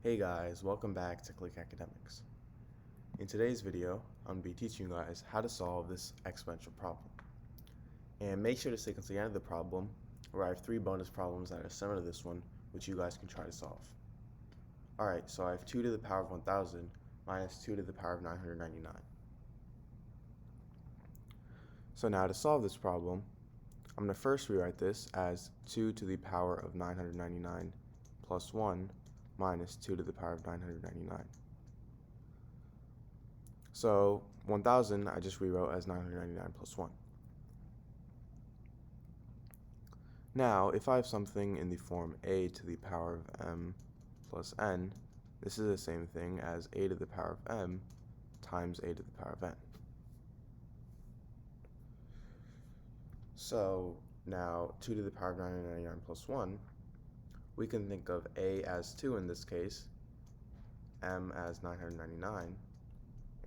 Hey guys, welcome back to Click Academics. In today's video, I'm going to be teaching you guys how to solve this exponential problem. And make sure to stick until the end of the problem, where I have 3 bonus problems that are similar to this one, which you guys can try to solve. Alright, so I have 2 to the power of 1000 minus 2 to the power of 999. So now to solve this problem, I'm going to first rewrite this as 2 to the power of 999 plus 1 minus 2 to the power of 999. So 1000 I just rewrote as 999 plus 1. Now, if I have something in the form a to the power of m plus n, this is the same thing as a to the power of m times a to the power of n. So now 2 to the power of 999 plus 1, we can think of a as 2 in this case, m as 999,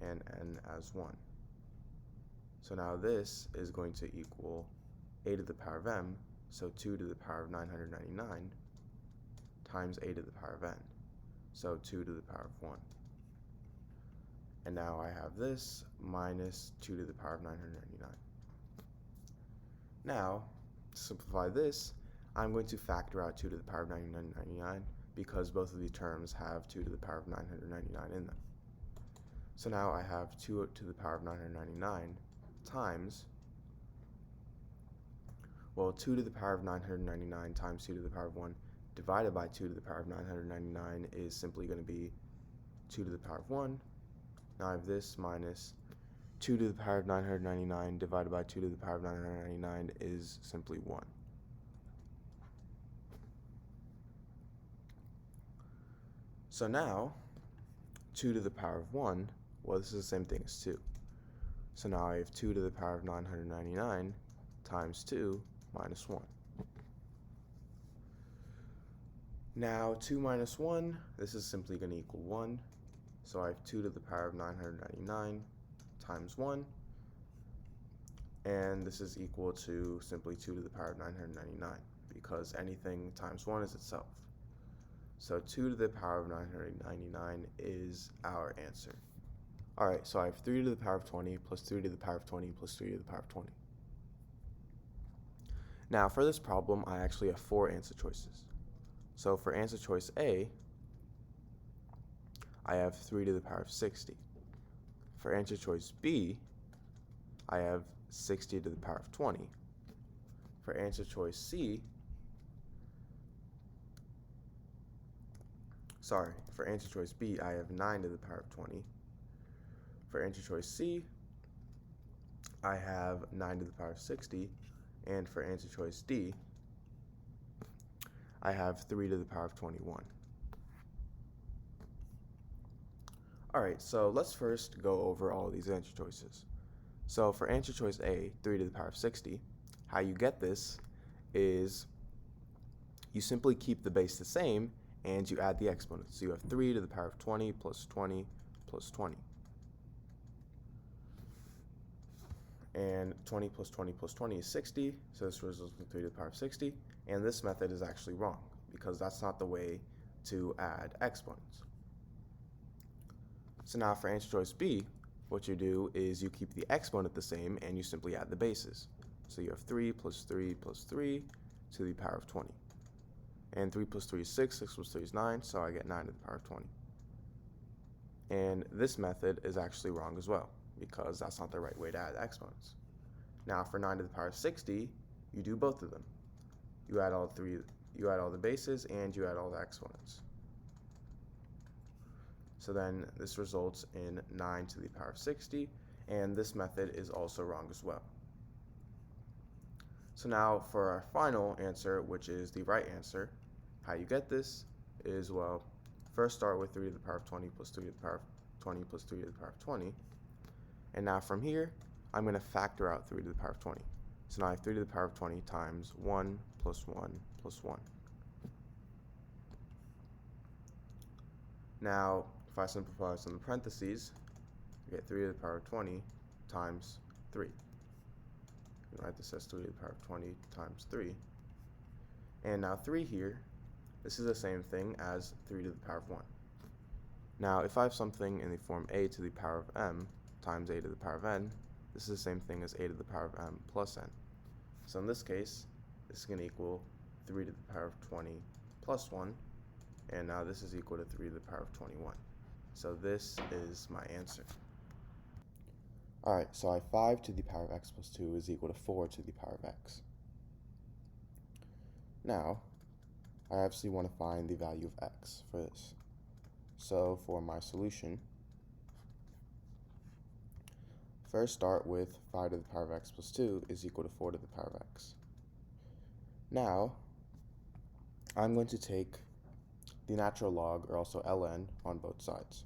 and n as 1. So now this is going to equal a to the power of m, so 2 to the power of 999 times a to the power of n, so 2 to the power of 1. And now I have this minus 2 to the power of 999. Now, to simplify this, I'm going to factor out 2 to the power of 999 because both of these terms have 2 to the power of 999 in them. So now I have 2 to the power of 999 times, well, 2 to the power of 999 times 2 to the power of 1 divided by 2 to the power of 999 is simply going to be 2 to the power of 1. Now I have this minus 2 to the power of 999 divided by 2 to the power of 999 is simply 1. So now, 2 to the power of 1, well, this is the same thing as 2. So now I have 2 to the power of 999 times 2 minus 1. Now 2 minus 1, this is simply going to equal 1. So I have 2 to the power of 999 times 1. And this is equal to simply 2 to the power of 999 because anything times 1 is itself. So 2 to the power of 999 is our answer. Alright, so I have 3 to the power of 20 plus 3 to the power of 20 plus 3 to the power of 20. Now for this problem, I actually have 4 answer choices. So for answer choice A, I have 3 to the power of 60. For answer choice B, I have 60 to the power of 20. For answer choice C, for answer choice B, I have 9 to the power of 20. For answer choice C, I have 9 to the power of 60. And for answer choice D, I have 3 to the power of 21. Alright, so let's first go over all of these answer choices. So for answer choice A, 3 to the power of 60, how you get this is you simply keep the base the same and you add the exponents. So you have 3 to the power of 20 plus 20 plus 20. And 20 plus 20 plus 20 is 60, so this results in 3 to the power of 60. And this method is actually wrong because that's not the way to add exponents. So now for answer choice B, what you do is you keep the exponent the same and you simply add the bases. So you have 3 plus 3 plus 3 to the power of 20. And 3 plus 3 is 6, 6 plus 3 is 9, so I get 9 to the power of 20. And this method is actually wrong as well, because that's not the right way to add exponents. Now for 9 to the power of 60, you do both of them. You add all the bases and you add all the exponents. So then this results in 9 to the power of 60, and this method is also wrong as well. So now for our final answer, which is the right answer, how you get this is, well, first start with 3 to the power of 20 plus 3 to the power of 20 plus 3 to the power of 20. And now from here, I'm going to factor out 3 to the power of 20. So now I have 3 to the power of 20 times 1 plus 1 plus 1. Now, if I simplify this in the parentheses, I get 3 to the power of 20 times 3. You can write this as 3 to the power of 20 times 3. And now 3 here, this is the same thing as 3 to the power of 1. Now, if I have something in the form a to the power of m times a to the power of n, this is the same thing as a to the power of m plus n. So in this case, this is going to equal 3 to the power of 20 plus 1, and now this is equal to 3 to the power of 21. So this is my answer. Alright, so I have 5 to the power of x plus 2 is equal to 4 to the power of x. Now, I obviously want to find the value of x for this. So for my solution, first start with 5 to the power of x plus 2 is equal to 4 to the power of x. Now, I'm going to take the natural log, or also ln, on both sides.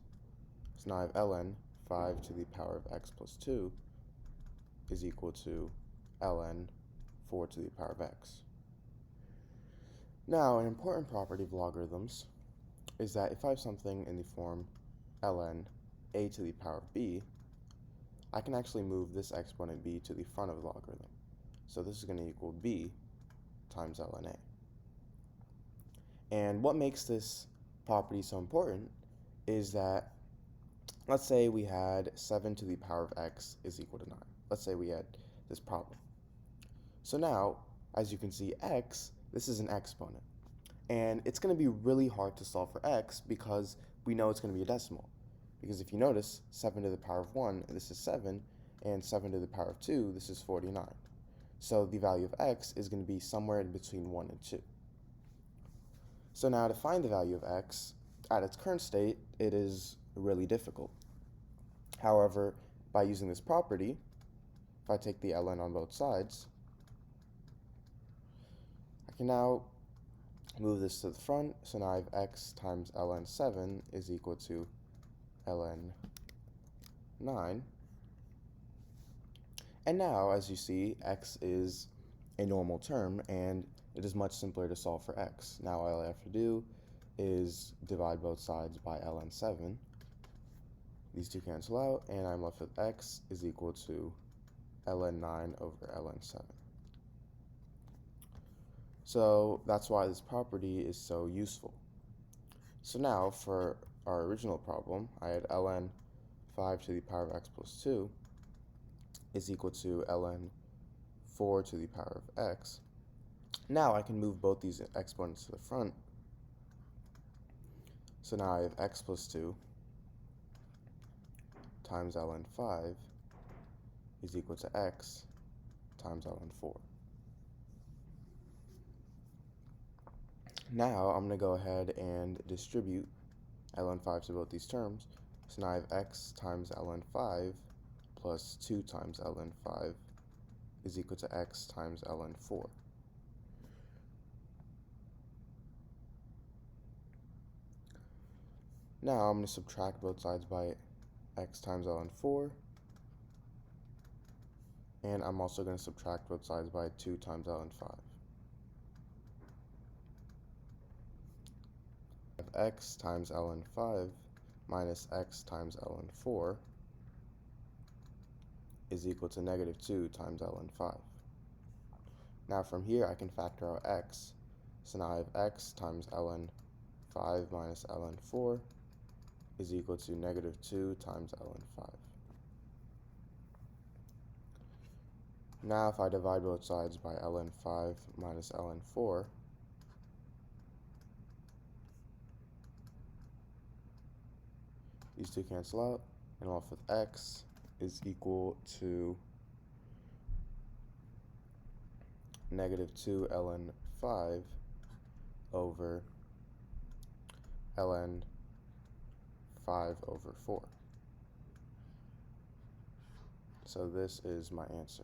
So now I have ln 5 to the power of x plus 2 is equal to ln 4 to the power of x. Now, an important property of logarithms is that if I have something in the form ln a to the power of b, I can actually move this exponent b to the front of the logarithm. So this is going to equal b times ln a. And what makes this property so important is that, let's say we had 7 to the power of x is equal to 9. Let's say we had this problem. So now, as you can see, x, this is an exponent. And it's going to be really hard to solve for x because we know it's going to be a decimal. Because if you notice, 7 to the power of 1, this is 7, and 7 to the power of 2, this is 49. So the value of x is going to be somewhere in between 1 and 2. So now to find the value of x at its current state, it is really difficult. However, by using this property, if I take the ln on both sides, I can now move this to the front. So now I have x times ln 7 is equal to ln 9. And now, as you see, x is a normal term, and it is much simpler to solve for x. Now all I have to do is divide both sides by ln 7. These two cancel out, and I'm left with x is equal to ln 9 over ln 7. So that's why this property is so useful. So now for our original problem, I had ln 5 to the power of x plus 2 is equal to ln 4 to the power of x. Now I can move both these exponents to the front. So now I have x plus 2 times ln 5 is equal to x times ln 4. Now I'm going to go ahead and distribute ln 5 to both these terms. So now I have x times ln 5 plus 2 times ln 5 is equal to x times ln 4. Now I'm going to subtract both sides by x times ln 4, and I'm also going to subtract both sides by 2 times ln 5. X times ln 5 minus x times ln 4 is equal to negative 2 times ln 5. Now from here I can factor out x, so now I have x times ln 5 minus ln 4 is equal to negative 2 times ln 5. Now if I divide both sides by ln 5 minus ln 4, these two cancel out, and I'm left with x is equal to negative 2 ln 5 over ln 5 over 4. So this is my answer.